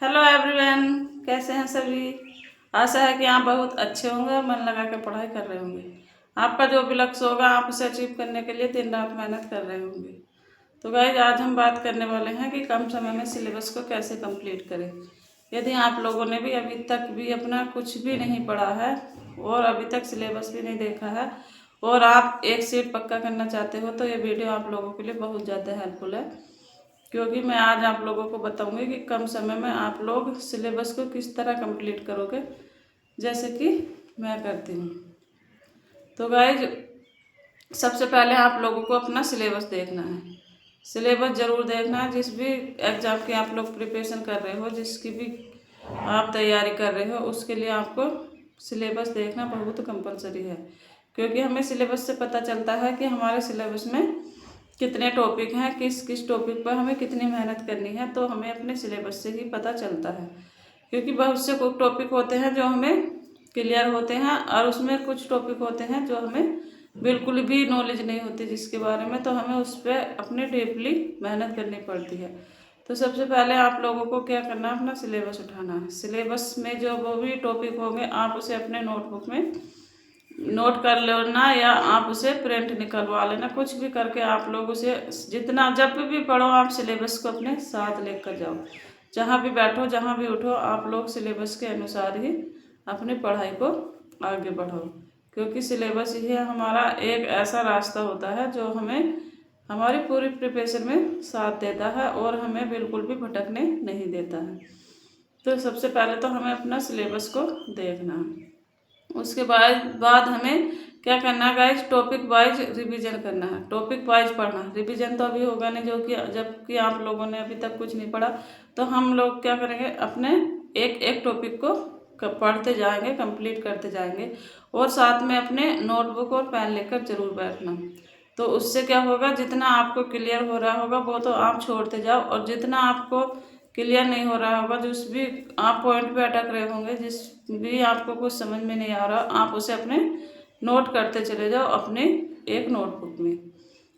Hello everyone, कैसे हैं सभी। आशा है कि आप बहुत अच्छे होंगे और मन लगा कर पढ़ाई कर रहे होंगे। आपका जो भी लक्ष्य होगा आप उसे अचीव करने के लिए दिन रात मेहनत कर रहे होंगे। तो गाइज आज हम बात करने वाले हैं कि कम समय में सिलेबस को कैसे कंप्लीट करें। यदि आप लोगों ने भी अभी तक भी अपना कुछ भी नहीं पढ़ा है और अभी तक सिलेबस भी नहीं देखा है और आप एक सीट पक्का करना चाहते हो तो ये वीडियो आप लोगों के लिए बहुत ज़्यादा हेल्पफुल है, क्योंकि मैं आज आप लोगों को बताऊंगी कि कम समय में आप लोग सिलेबस को किस तरह कंप्लीट करोगे, जैसे कि मैं करती हूँ। तो गाइज सबसे पहले आप लोगों को अपना सिलेबस देखना है। सिलेबस ज़रूर देखना है। जिस भी एग्ज़ाम की आप लोग प्रिपरेशन कर रहे हो, जिसकी भी आप तैयारी कर रहे हो, उसके लिए आपको सिलेबस देखना बहुत कंपलसरी है, क्योंकि हमें सिलेबस से पता चलता है कि हमारे सिलेबस में कितने टॉपिक हैं, किस किस टॉपिक पर हमें कितनी मेहनत करनी है। तो हमें अपने सिलेबस से ही पता चलता है, क्योंकि बहुत से कुछ टॉपिक होते हैं जो हमें क्लियर होते हैं और उसमें कुछ टॉपिक होते हैं जो हमें बिल्कुल भी नॉलेज नहीं होती जिसके बारे में, तो हमें उस पर अपने डीपली मेहनत करनी पड़ती है। तो सबसे पहले आप लोगों को क्या करना है, अपना सिलेबस उठाना है। सिलेबस में जो वो भी टॉपिक होंगे आप उसे अपने नोटबुक में नोट कर लेना या आप उसे प्रिंट निकलवा लेना, कुछ भी करके आप लोग उसे जितना जब भी पढ़ो आप सिलेबस को अपने साथ लेकर जाओ। जहाँ भी बैठो जहाँ भी उठो आप लोग सिलेबस के अनुसार ही अपनी पढ़ाई को आगे बढ़ाओ, क्योंकि सिलेबस ही हमारा एक ऐसा रास्ता होता है जो हमें हमारी पूरी प्रिपरेशन में साथ देता है और हमें बिल्कुल भी भटकने नहीं देता है। तो सबसे पहले तो हमें अपना सिलेबस को देखना है। उसके बाद हमें क्या करना है गाइज, टॉपिक वाइज रिवीजन करना है। टॉपिक वाइज पढ़ना है, रिवीजन तो अभी होगा नहीं, जो कि जबकि आप लोगों ने अभी तक कुछ नहीं पढ़ा। तो हम लोग क्या करेंगे, अपने एक एक टॉपिक को पढ़ते जाएंगे, कंप्लीट करते जाएंगे और साथ में अपने नोटबुक और पेन लेकर जरूर बैठना। तो उससे क्या होगा, जितना आपको क्लियर हो रहा होगा वो तो आप छोड़ते जाओ, और जितना आपको क्लियर नहीं हो रहा होगा, जिस भी आप पॉइंट पे अटक रहे होंगे, जिस भी आपको कुछ समझ में नहीं आ रहा, आप उसे अपने नोट करते चले जाओ अपने एक नोटबुक में।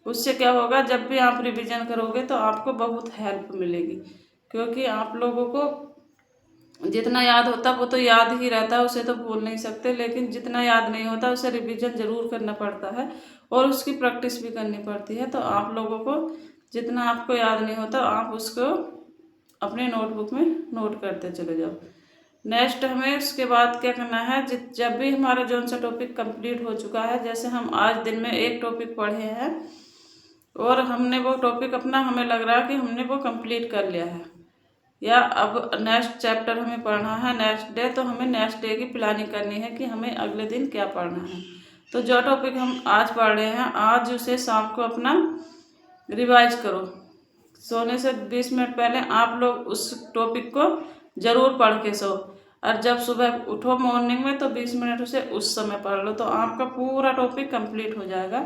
उससे क्या होगा, जब भी आप रिवीजन करोगे तो आपको बहुत हेल्प मिलेगी, क्योंकि आप लोगों को जितना याद होता वो तो याद ही रहता है, उसे तो भूल नहीं सकते, लेकिन जितना याद नहीं होता उसे रिवीजन जरूर करना पड़ता है और उसकी प्रैक्टिस भी करनी पड़ती है। तो आप लोगों को जितना आपको याद नहीं होता आप उसको अपने नोटबुक में नोट करते चले जाओ। नेक्स्ट हमें उसके बाद क्या करना है, जब भी हमारा जौन सा टॉपिक कंप्लीट हो चुका है, जैसे हम आज दिन में एक टॉपिक पढ़े हैं और हमने वो टॉपिक अपना हमें लग रहा है कि हमने वो कंप्लीट कर लिया है, या अब नेक्स्ट चैप्टर हमें पढ़ना है नेक्स्ट डे, तो हमें नेक्स्ट डे की प्लानिंग करनी है कि हमें अगले दिन क्या पढ़ना है। तो जो टॉपिक हम आज पढ़ रहे हैं आज उसे शाम को अपना रिवाइज करो। सोने से 20 मिनट पहले आप लोग उस टॉपिक को ज़रूर पढ़ के सो, और जब सुबह उठो मॉर्निंग में तो 20 मिनट उसे उस समय पढ़ लो, तो आपका पूरा टॉपिक कंप्लीट हो जाएगा।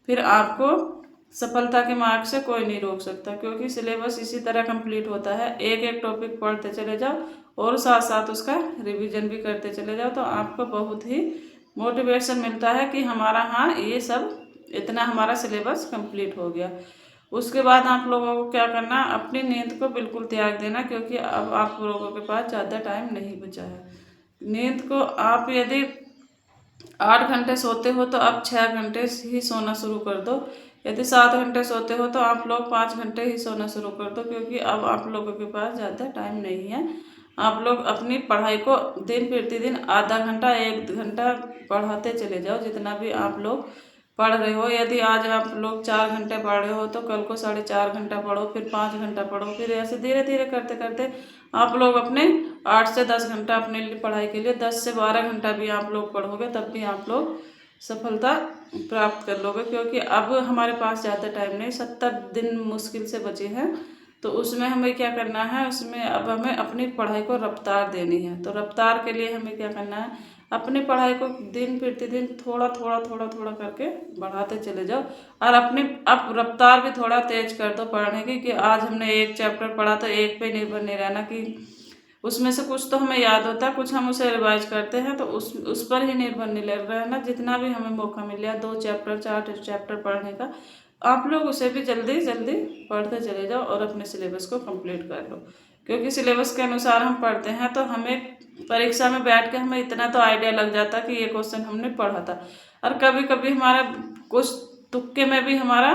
फिर आपको सफलता के मार्ग से कोई नहीं रोक सकता, क्योंकि सिलेबस इसी तरह कंप्लीट होता है। एक एक टॉपिक पढ़ते चले जाओ और साथ साथ उसका रिवीजन भी करते चले जाओ, तो आपको बहुत ही मोटिवेशन मिलता है कि हमारा हाँ ये सब इतना हमारा सिलेबस कंप्लीट हो गया। उसके बाद आप लोगों को क्या करना, अपनी नींद को बिल्कुल त्याग देना, क्योंकि अब आप लोगों के पास ज़्यादा टाइम नहीं बचा है। नींद को आप यदि 8 घंटे सोते हो तो अब 6 घंटे ही सोना शुरू कर दो। यदि 7 घंटे सोते हो तो आप लोग 5 घंटे ही सोना शुरू कर दो, क्योंकि अब आप लोगों के पास ज़्यादा टाइम नहीं है। आप लोग अपनी पढ़ाई को दिन प्रतिदिन आधा घंटा 1 घंटा पढ़ाते चले जाओ, जितना भी आप लोग पढ़ रहे हो। यदि आज आप लोग 4 घंटे पढ़ रहे हो तो कल को 4.5 घंटा पढ़ो, फिर 5 घंटा पढ़ो, फिर ऐसे धीरे धीरे करते करते आप लोग अपने 8 से 10 घंटा अपने लिए पढ़ाई के लिए 10 से 12 घंटा भी आप लोग पढ़ोगे, तब भी आप लोग सफलता प्राप्त कर लोगे। क्योंकि अब हमारे पास ज़्यादा टाइम नहीं, 70 दिन मुश्किल से बचे हैं। तो उसमें हमें क्या करना है, उसमें अब हमें अपनी पढ़ाई को रफ्तार देनी है। तो रफ्तार के लिए हमें क्या करना है, अपनी पढ़ाई को दिन प्रतिदिन थोड़ा थोड़ा थोड़ा थोड़ा करके बढ़ाते चले जाओ, और अपनी अब रफ्तार भी थोड़ा तेज कर दो पढ़ने की, कि आज हमने एक चैप्टर पढ़ा तो एक पे निर्भर नहीं रहना कि उसमें से कुछ तो हमें याद होता है, कुछ हम उसे रिवाइज करते हैं, तो उस पर ही निर्भर नहीं लग रहा है ना। जितना भी हमें मौका मिल गया 2 चैप्टर 4 चैप्टर पढ़ने का, आप लोग उसे भी जल्दी जल्दी पढ़ते चले जाओ और अपने सिलेबस को कंप्लीट कर लो। क्योंकि सिलेबस के अनुसार हम पढ़ते हैं तो हमें परीक्षा में बैठ के हमें इतना तो आइडिया लग जाता कि ये क्वेश्चन हमने पढ़ा था। और कभी कभी हमारा कुछ तुक्के में भी हमारा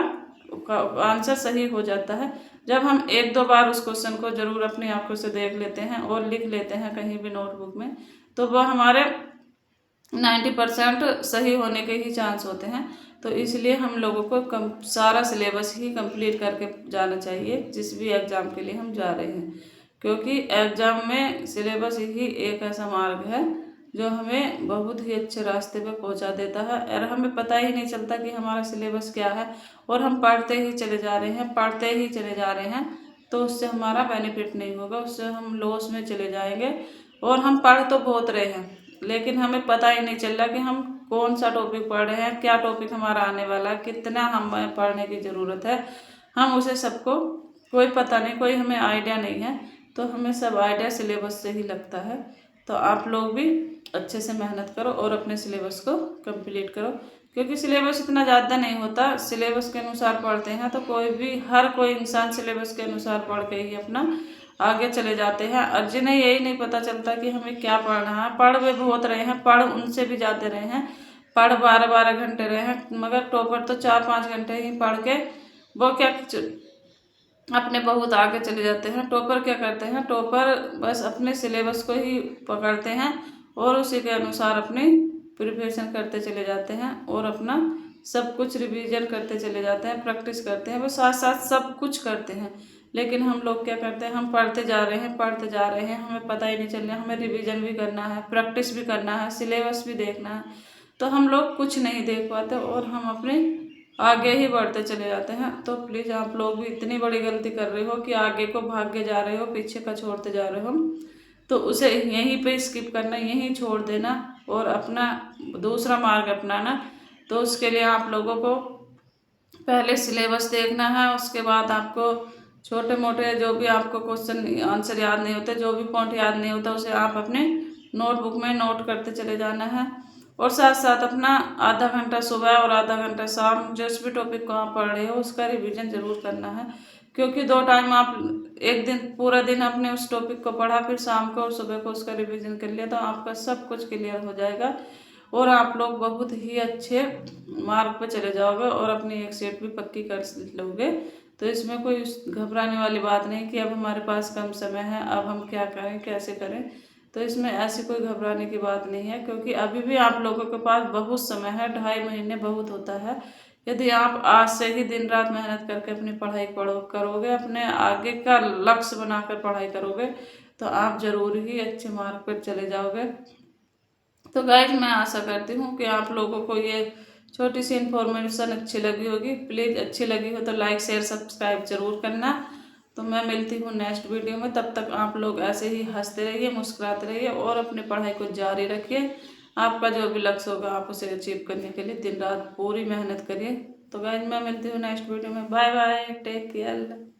आंसर सही हो जाता है। जब हम एक दो बार उस क्वेश्चन को जरूर अपनी आंखों से देख लेते हैं और लिख लेते हैं कहीं भी नोटबुक में, तो वह हमारे 90% सही होने के ही चांस होते हैं। तो इसलिए हम लोगों को सारा सिलेबस ही कंप्लीट करके जाना चाहिए जिस भी एग्ज़ाम के लिए हम जा रहे हैं, क्योंकि एग्ज़ाम में सिलेबस ही एक ऐसा मार्ग है जो हमें बहुत ही अच्छे रास्ते पे पहुंचा देता है और हमें पता ही नहीं चलता कि हमारा सिलेबस क्या है, और हम पढ़ते ही चले जा रहे हैं पढ़ते ही चले जा रहे हैं। तो उससे हमारा बेनिफिट नहीं होगा, उससे हम लॉस में चले जाएंगे। और हम पढ़ तो बहुत रहे हैं लेकिन हमें पता ही नहीं चल रहा कि हम कौन सा टॉपिक पढ़ रहे हैं, क्या टॉपिक हमारा आने वाला है, कितना हमें पढ़ने की ज़रूरत है। हम उसे सबको कोई पता नहीं, कोई हमें आइडिया नहीं है। तो हमें सब आइडिया सिलेबस से ही लगता है। तो आप लोग भी अच्छे से मेहनत करो और अपने सिलेबस को कंप्लीट करो, क्योंकि सिलेबस इतना ज़्यादा नहीं होता। सिलेबस के अनुसार पढ़ते हैं तो हर कोई इंसान सिलेबस के अनुसार पढ़ के ही अपना आगे चले जाते हैं। और जिन्हें यही नहीं पता चलता कि हमें क्या पढ़ना है, पढ़ वे बहुत रहे हैं, पढ़ उनसे भी जाते रहे हैं, पढ़ 12-12 घंटे रहे हैं, मगर टॉपर तो 4-5 घंटे ही पढ़ के वो क्या अपने बहुत आगे चले जाते हैं। टॉपर क्या करते हैं, टॉपर बस अपने सिलेबस को ही पकड़ते हैं और उसी के अनुसार अपनी प्रिपरेशन करते चले जाते हैं और अपना सब कुछ रिवीजन करते चले जाते हैं, प्रैक्टिस करते हैं, वो साथ साथ सब कुछ करते हैं। लेकिन हम लोग क्या करते हैं, हम पढ़ते जा रहे हैं पढ़ते जा रहे हैं, हमें पता ही नहीं चल रहा, हमें रिवीजन भी करना है, प्रैक्टिस भी करना है, सिलेबस भी देखना है, तो हम लोग कुछ नहीं देख पाते और हम अपने आगे ही बढ़ते चले जाते हैं। तो प्लीज़ आप लोग भी इतनी बड़ी गलती कर रहे हो कि आगे को भागे जा रहे हो, पीछे का छोड़ते जा रहे हो, तो उसे यहीं पे स्किप करना, यहीं छोड़ देना और अपना दूसरा मार्ग अपनाना। तो उसके लिए आप लोगों को पहले सिलेबस देखना है, उसके बाद आपको छोटे मोटे जो भी आपको क्वेश्चन आंसर याद नहीं होते, जो भी पॉइंट याद नहीं होता, उसे आप अपने नोटबुक में नोट करते चले जाना है। और साथ साथ अपना आधा घंटा सुबह और आधा घंटा शाम जिस भी टॉपिक को आप पढ़ रहे हो उसका रिवीजन जरूर करना है, क्योंकि 2 टाइम आप एक दिन पूरा दिन आपने उस टॉपिक को पढ़ा, फिर शाम को और सुबह को उसका रिवीजन कर लिया, तो आपका सब कुछ क्लियर हो जाएगा और आप लोग बहुत ही अच्छे मार्ग पर चले जाओगे और अपनी एक सीट भी पक्की कर लोगे। तो इसमें कोई घबराने वाली बात नहीं कि अब हमारे पास कम समय है, अब हम क्या करें कैसे करें। तो इसमें ऐसी कोई घबराने की बात नहीं है, क्योंकि अभी भी आप लोगों के पास बहुत समय है, 2.5 महीने बहुत होता है। यदि आप आज से ही दिन रात मेहनत करके अपनी पढ़ाई करोगे, अपने आगे का लक्ष्य बनाकर पढ़ाई करोगे, तो आप जरूर ही अच्छे मार्ग पर चले जाओगे। तो गाइज मैं आशा करती हूँ कि आप लोगों को ये छोटी सी इन्फॉर्मेशन अच्छी लगी होगी। प्लीज़ अच्छी लगी हो तो लाइक शेयर सब्सक्राइब जरूर करना। तो मैं मिलती हूँ नेक्स्ट वीडियो में, तब तक आप लोग ऐसे ही हंसते रहिए, मुस्कुराते रहिए और अपनी पढ़ाई को जारी रखिए। आपका जो भी लक्ष्य होगा आप उसे अचीव करने के लिए दिन रात पूरी मेहनत करिए। तो गाइज मैं मिलती हूँ नेक्स्ट वीडियो में। Bye bye, take care.